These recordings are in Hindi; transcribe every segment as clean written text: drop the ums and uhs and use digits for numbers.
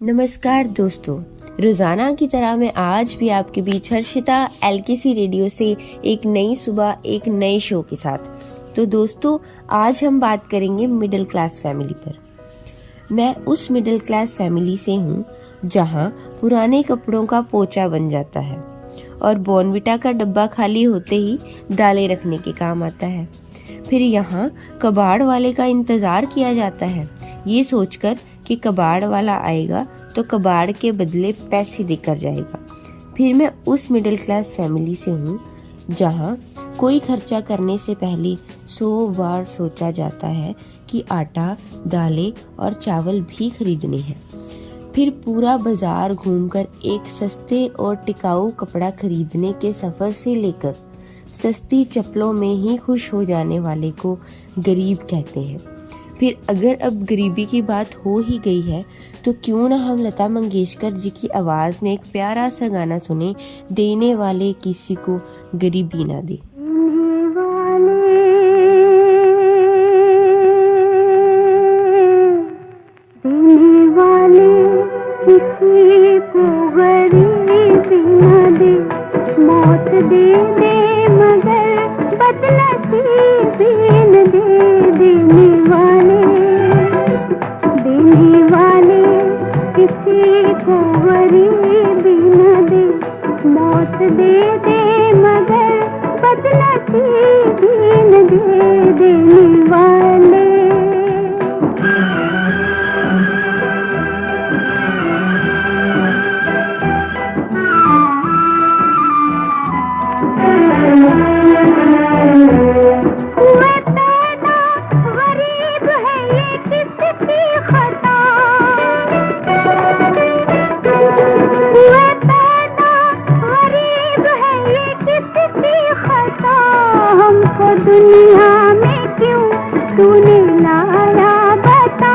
नमस्कार दोस्तों, रोजाना की तरह मैं आज भी आपके बीच हर्षिता एलकेसी रेडियो से एक नई सुबह एक नए शो के साथ। तो दोस्तों, आज हम बात करेंगे मिडिल क्लास फैमिली पर। मैं उस मिडिल क्लास फैमिली से हूँ जहाँ पुराने कपड़ों का पोछा बन जाता है और बॉर्नविटा का डब्बा खाली होते ही दालें रखने के काम आता है। फिर यहाँ कबाड़ वाले का इंतजार किया जाता है, ये सोचकर कि कबाड़ वाला आएगा तो कबाड़ के बदले पैसे देकर जाएगा। फिर मैं उस मिडिल क्लास फैमिली से हूँ जहाँ कोई खर्चा करने से पहले 100 बार सोचा जाता है कि आटा, दालें और चावल भी खरीदने हैं। फिर पूरा बाजार घूमकर एक सस्ते और टिकाऊ कपड़ा खरीदने के सफर से लेकर सस्ती चप्पलों में ही खुश हो जाने वाले को गरीब कहते हैं। फिर अगर अब गरीबी की बात हो ही गई है तो क्यों ना हम लता मंगेशकर जी की आवाज में एक प्यारा सा गाना सुने, देने वाले किसी को गरीबी ना दे। देने वाले किसी को गरीबी ना दे, मौत दे दे मगर बदनसीबी न दे। देने वाले किसी को गरीबी न दे, मौत दे दे मगर बदनसीबी न दे। देने वाले दुनिया में क्यों तूने लाया बता,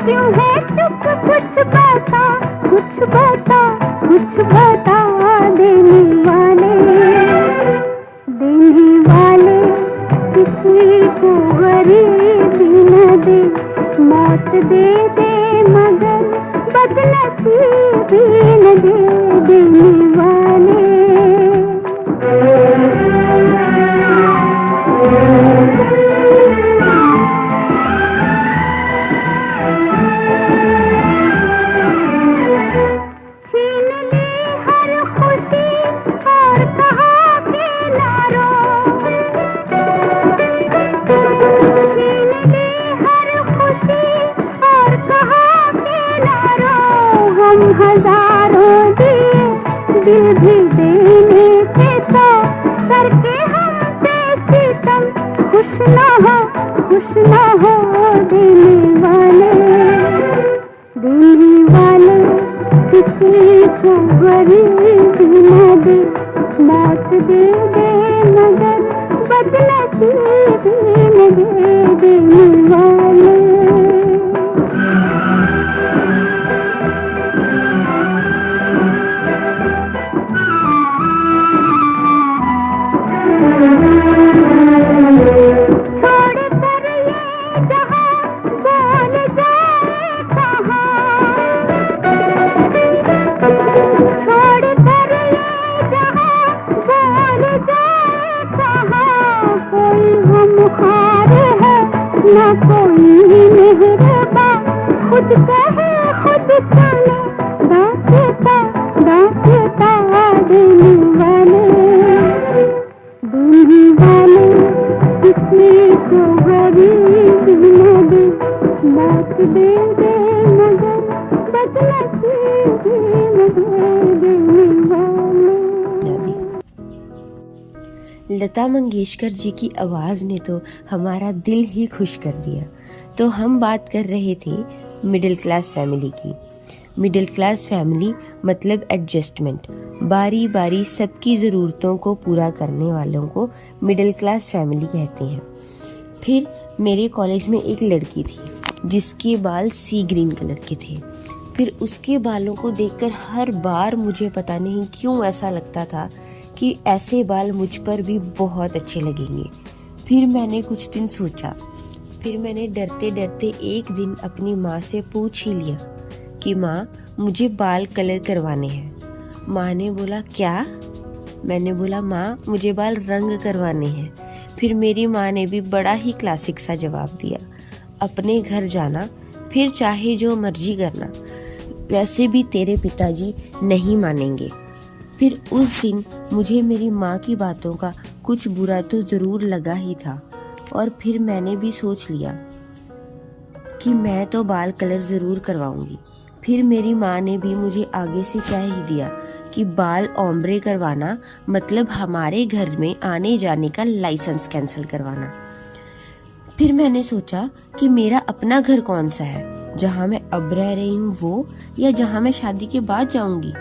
क्यों है चुप कुछ बता, कुछ बता, कुछ बता। देने वाले किसी को गरीबी न दे, मौत दे दे मगर बदनसीबी न दे। देने वाले हजारों दिए दिल भी देने थे तो करके हम पे सितम, खुश ना हो, खुश ना हो। देने वाले किसी को गरीबी न दे, मौत दे दे मगर बदनसीबी न दे। देने वाले ना कोई मेहरबा, खुद कहे खुद चले, दासता दासता। देने वाले किसी को गरीबी न दे, मौत दे दे मगर बदनसीबी न दे। देने वाले लता मंगेशकर जी की आवाज ने तो हमारा दिल ही खुश कर दिया। तो हम बात कर रहे थे मिडिल क्लास फैमिली की। मिडिल क्लास फैमिली मतलब एडजस्टमेंट, बारी बारी सबकी ज़रूरतों को पूरा करने वालों को मिडिल क्लास फैमिली कहते हैं। फिर मेरे कॉलेज में एक लड़की थी जिसके बाल सी ग्रीन कलर के थे। फिर उसके बालों को देखकर हर बार मुझे पता नहीं क्यों ऐसा लगता था कि ऐसे बाल मुझ पर भी बहुत अच्छे लगेंगे। फिर मैंने कुछ दिन सोचा, फिर मैंने डरते डरते एक दिन अपनी माँ से पूछ ही लिया कि माँ मुझे बाल कलर करवाने हैं। माँ ने बोला क्या? मैंने बोला माँ मुझे बाल रंग करवाने हैं। फिर मेरी माँ ने भी बड़ा ही क्लासिक सा जवाब दिया, अपने घर जाना, फिर चाहे जो मर्जी करना, वैसे भी तेरे पिताजी नहीं मानेंगे। फिर उस दिन मुझे मेरी माँ की बातों का कुछ बुरा तो ज़रूर लगा ही था, और फिर मैंने भी सोच लिया कि मैं तो बाल कलर ज़रूर करवाऊंगी। फिर मेरी माँ ने भी मुझे आगे से कह ही दिया कि बाल ओम्ब्रे करवाना मतलब हमारे घर में आने जाने का लाइसेंस कैंसिल करवाना। फिर मैंने सोचा कि मेरा अपना घर कौन सा है, जहाँ मैं अब रह रही हूँ वो, या जहाँ मैं शादी के बाद जाऊंगी।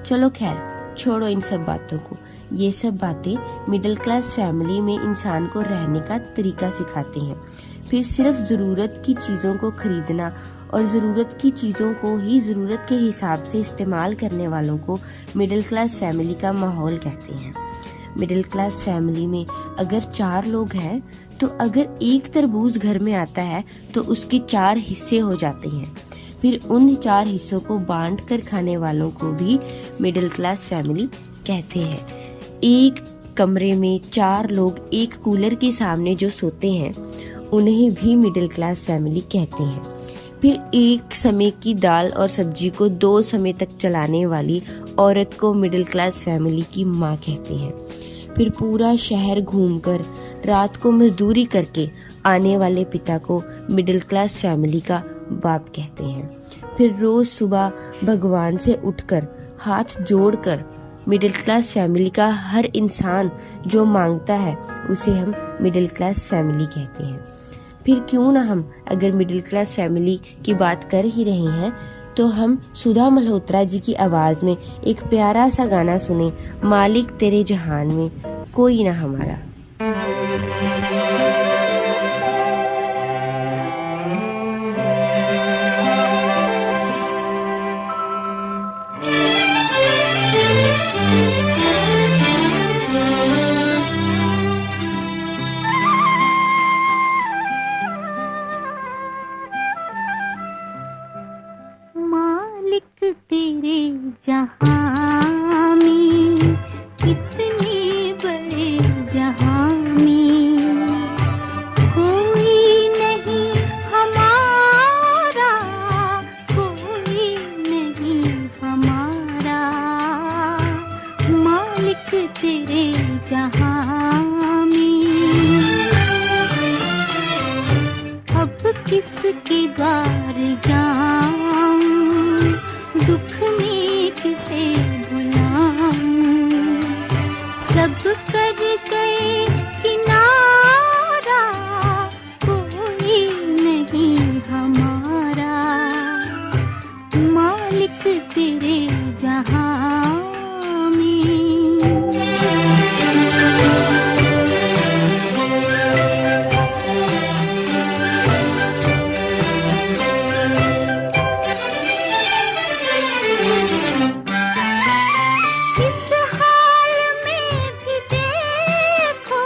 चलो खैर छोड़ो इन सब बातों को। ये सब बातें मिडिल क्लास फैमिली में इंसान को रहने का तरीका सिखाती हैं। फिर सिर्फ ज़रूरत की चीज़ों को खरीदना और ज़रूरत की चीज़ों को ही ज़रूरत के हिसाब से इस्तेमाल करने वालों को मिडिल क्लास फैमिली का माहौल कहते हैं। मिडिल क्लास फैमिली में अगर 4 लोग हैं तो अगर एक तरबूज घर में आता है तो उसके 4 हिस्से हो जाते हैं। फिर उन 4 हिस्सों को बांट कर खाने वालों को भी मिडिल क्लास फैमिली कहते हैं। एक कमरे में 4 लोग एक कूलर के सामने जो सोते हैं उन्हें भी मिडिल क्लास फैमिली कहते हैं। फिर एक समय की दाल और सब्जी को 2 समय तक चलाने वाली औरत को मिडिल क्लास फैमिली की माँ कहते हैं। फिर पूरा शहर घूमकर रात को मजदूरी करके आने वाले पिता को मिडिल क्लास फैमिली का बाप कहते हैं। फिर रोज सुबह भगवान से उठकर हाथ जोड़कर मिडिल क्लास फैमिली का हर इंसान जो मांगता है उसे हम मिडिल क्लास फैमिली कहते हैं। फिर क्यों ना हम अगर मिडिल क्लास फैमिली की बात कर ही रहे हैं तो हम सुधा मल्होत्रा जी की आवाज़ में एक प्यारा सा गाना सुने, मालिक तेरे जहान में कोई ना हमारा। मालिक तेरे जहां में कितने बड़े जहां में कोई नहीं हमारा, कोई नहीं हमारा। मालिक तेरे जहां में अब किसके द्वार जाऊं, दुख में किसे बुलाऊं। सब कर गए किनारा, कोई नहीं हमारा। मालिक तेरे जहां में। इस हाल में भी देखो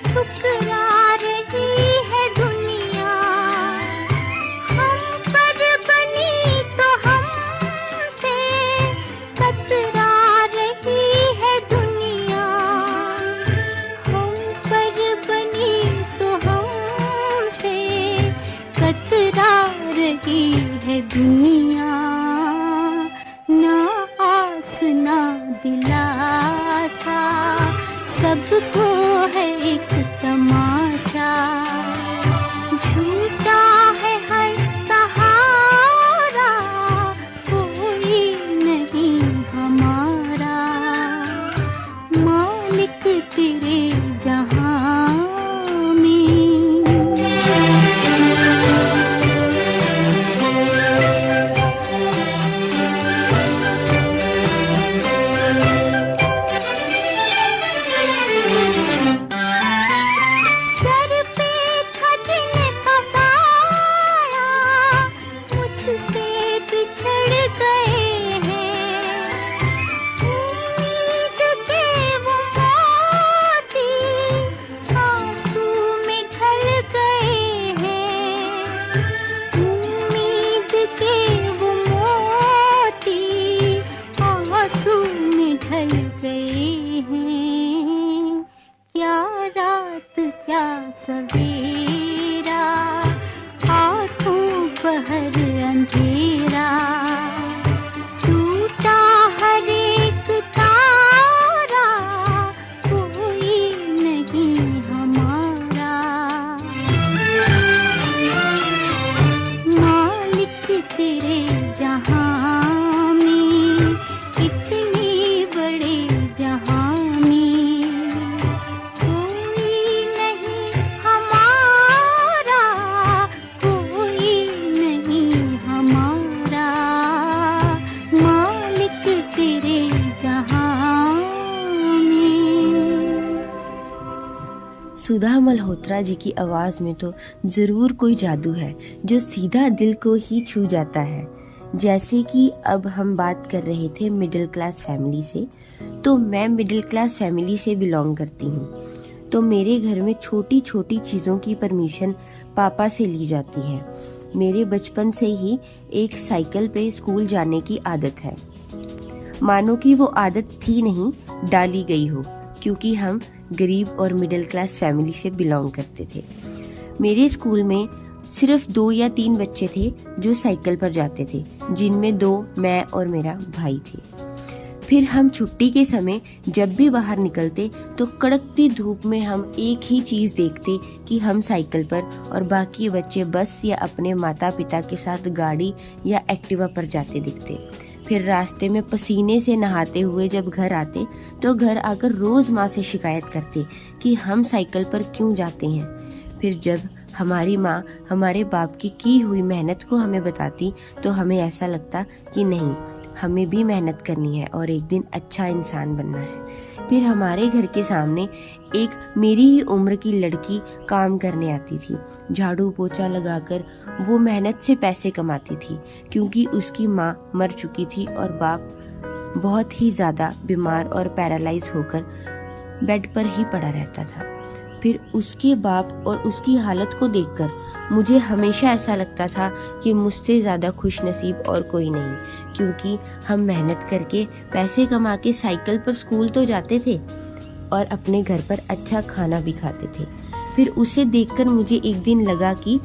ठुकरा रही है दुनिया। हम पर बनी तो हमसे कतरा रही है दुनिया। हम पर बनी तो हमसे कतरा रही है दुनिया। ना आस ना दिलासा, सबको है एक तमाशा। झूठा है हर सहारा, कोई नहीं हमारा। मालिक तेरे जहां में। सुधा मल्होत्रा जी की आवाज़ में तो ज़रूर कोई जादू है जो सीधा दिल को ही छू जाता है। जैसे कि अब हम बात कर रहे थे मिडिल क्लास फैमिली से, तो मैं मिडिल क्लास फैमिली से बिलोंग करती हूँ। तो मेरे घर में छोटी छोटी चीज़ों की परमिशन पापा से ली जाती है। मेरे बचपन से ही एक साइकिल पे स्कूल जाने की आदत है। मानो कि वो आदत थी नहीं, डाली गई हो, क्योंकि हम गरीब और मिडिल क्लास फैमिली से बिलोंग करते थे। मेरे स्कूल में सिर्फ 2 या 3 बच्चे थे जो साइकिल पर जाते थे, जिनमें 2 मैं और मेरा भाई थे। फिर हम छुट्टी के समय जब भी बाहर निकलते तो कड़कती धूप में हम एक ही चीज़ देखते कि हम साइकिल पर और बाकी बच्चे बस या अपने माता पिता के साथ गाड़ी या एक्टिवा पर जाते दिखते। फिर रास्ते में पसीने से नहाते हुए जब घर आते तो घर आकर रोज़ माँ से शिकायत करते कि हम साइकिल पर क्यों जाते हैं। फिर जब हमारी माँ हमारे बाप की हुई मेहनत को हमें बताती तो हमें ऐसा लगता कि नहीं, हमें भी मेहनत करनी है और एक दिन अच्छा इंसान बनना है। फिर हमारे घर के सामने एक मेरी ही उम्र की लड़की काम करने आती थी। झाड़ू पोछा लगाकर वो मेहनत से पैसे कमाती थी, क्योंकि उसकी माँ मर चुकी थी और बाप बहुत ही ज़्यादा बीमार और पैरालाइज होकर बेड पर ही पड़ा रहता था। फिर उसके बाप और उसकी हालत को देखकर मुझे हमेशा ऐसा लगता था कि मुझसे ज़्यादा खुश नसीब और कोई नहीं, क्योंकि हम मेहनत करके पैसे कमा के साइकिल पर स्कूल तो जाते थे और अपने घर पर अच्छा खाना भी खाते थे। फिर उसे देखकर मुझे एक दिन लगा कि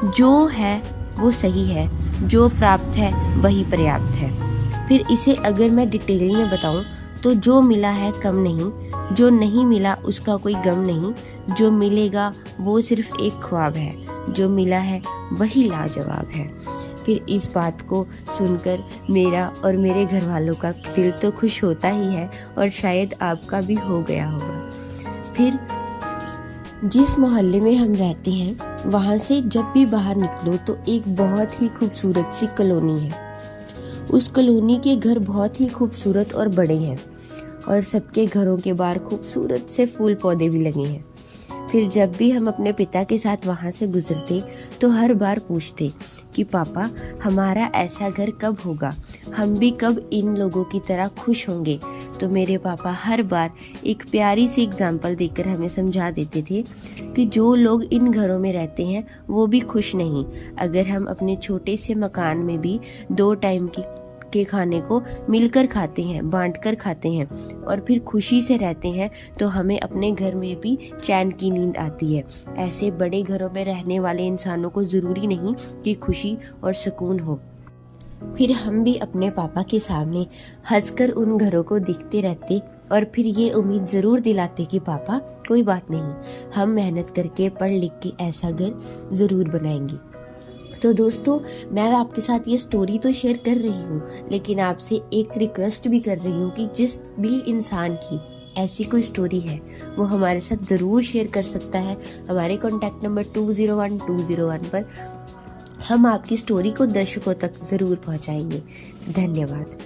जो है वो सही है, जो प्राप्त है वही पर्याप्त है। फिर इसे अगर मैं डिटेल में बताऊं तो जो मिला है कम नहीं, जो नहीं मिला उसका कोई गम नहीं, जो मिलेगा वो सिर्फ एक ख्वाब है, जो मिला है वही लाजवाब है। फिर इस बात को सुनकर मेरा और मेरे घर वालों का दिल तो खुश होता ही है और शायद आपका भी हो गया होगा। फिर जिस मोहल्ले में हम रहते हैं वहाँ से जब भी बाहर निकलो तो एक बहुत ही खूबसूरत सी कॉलोनी है। उस कॉलोनी के घर बहुत ही खूबसूरत और बड़े हैं और सबके घरों के बाहर खूबसूरत से फूल पौधे भी लगे हैं। फिर जब भी हम अपने पिता के साथ वहाँ से गुजरते तो हर बार पूछते कि पापा हमारा ऐसा घर कब होगा, हम भी कब इन लोगों की तरह खुश होंगे। तो मेरे पापा हर बार एक प्यारी सी एग्जाम्पल देकर हमें समझा देते थे कि जो लोग इन घरों में रहते हैं वो भी खुश नहीं। अगर हम अपने छोटे से मकान में भी 2 टाइम के खाने को मिलकर खाते हैं, बांटकर खाते हैं और फिर खुशी से रहते हैं तो हमें अपने घर में भी चैन की नींद आती है। ऐसे बड़े घरों में रहने वाले इंसानों को ज़रूरी नहीं कि खुशी और सुकून हो। फिर हम भी अपने पापा के सामने हंसकर उन घरों को देखते रहते और फिर ये उम्मीद ज़रूर दिलाते कि पापा कोई बात नहीं, हम मेहनत करके पढ़ लिख के ऐसा घर ज़रूर बनाएंगे। तो दोस्तों, मैं आपके साथ ये स्टोरी तो शेयर कर रही हूँ, लेकिन आपसे एक रिक्वेस्ट भी कर रही हूँ कि जिस भी इंसान की ऐसी कोई स्टोरी है वो हमारे साथ ज़रूर शेयर कर सकता है। हमारे कॉन्टैक्ट नंबर 201201 पर हम आपकी स्टोरी को दर्शकों तक ज़रूर पहुँचाएंगे। धन्यवाद।